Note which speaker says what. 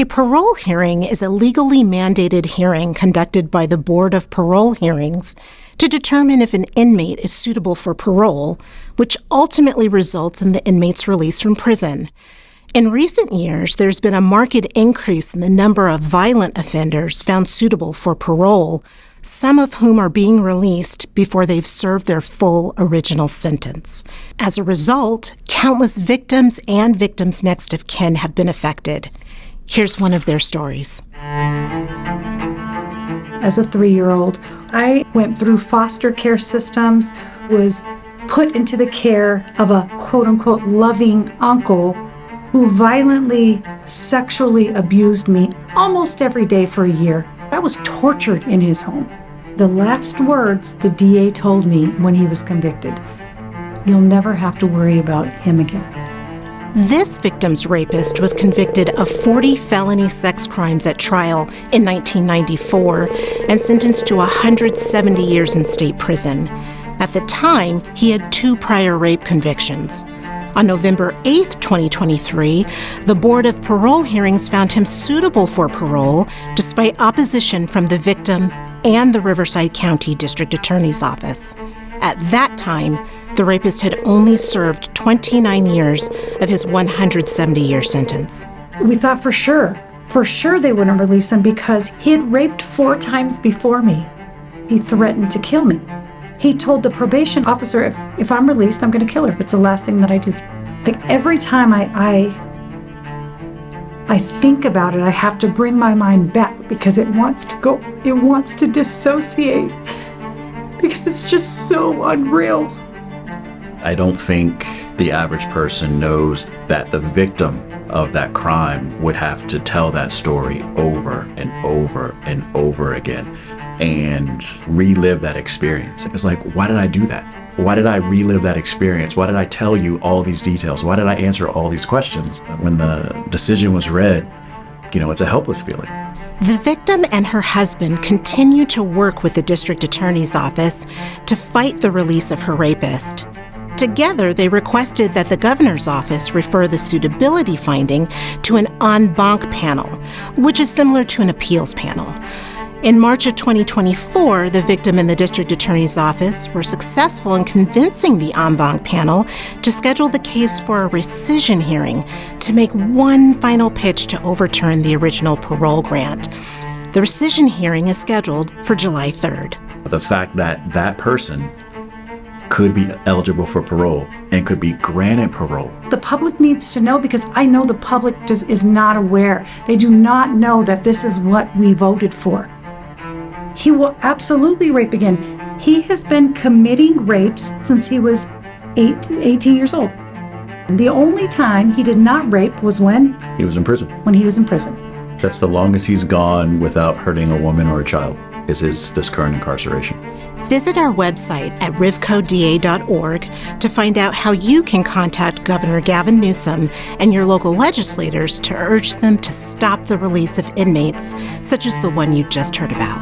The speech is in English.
Speaker 1: A parole hearing is a legally mandated hearing conducted by the Board of Parole Hearings to determine if an inmate is suitable for parole, which ultimately results in the inmate's release from prison. In recent years, there's been a marked increase in the number of violent offenders found suitable for parole, some of whom are being released before they've served their full original sentence. As a result, countless victims and victims' next of kin have been affected. Here's one of their stories.
Speaker 2: As a 3-year-old, I went through foster care systems, was put into the care of a quote-unquote loving uncle who violently sexually abused me almost every day for a year. I was tortured in his home. The last words the DA told me when he was convicted, "You'll never have to worry about him again."
Speaker 1: This victim's rapist was convicted of 40 felony sex crimes at trial in 1994 and sentenced to 170 years in state prison. At the time, he had 2 prior rape convictions. On November 8, 2023, the Board of Parole Hearings found him suitable for parole despite opposition from the victim and the Riverside County District Attorney's Office. At that time, the rapist had only served 29 years of his 170-year sentence.
Speaker 2: We thought for sure they wouldn't release him because he had raped 4 times before me. He threatened to kill me. He told the probation officer, if I'm released, I'm going to kill her. It's the last thing that I do. Like every time I think about it, I have to bring my mind back because it wants to dissociate because it's just so unreal.
Speaker 3: I don't think the average person knows that the victim of that crime would have to tell that story over and over and over again and relive that experience. It's like, why did I do that? Why did I relive that experience? Why did I tell you all these details? Why did I answer all these questions? When the decision was read, it's a helpless feeling.
Speaker 1: The victim and her husband continue to work with the district attorney's office to fight the release of her rapist. Together, they requested that the governor's office refer the suitability finding to an en banc panel, which is similar to an appeals panel. In March of 2024, the victim and the district attorney's office were successful in convincing the en banc panel to schedule the case for a rescission hearing to make one final pitch to overturn the original parole grant. The rescission hearing is scheduled for July 3rd.
Speaker 3: The fact that that person could be eligible for parole and could be granted parole.
Speaker 2: The public needs to know because I know the public is not aware. They do not know that this is what we voted for. He will absolutely rape again. He has been committing rapes since he was 18 years old. The only time he did not rape was when
Speaker 3: he was in prison.
Speaker 2: When he was in prison.
Speaker 3: That's the longest he's gone without hurting a woman or a child, is this current incarceration.
Speaker 1: Visit our website at rivcoda.org to find out how you can contact Governor Gavin Newsom and your local legislators to urge them to stop the release of inmates, such as the one you just heard about.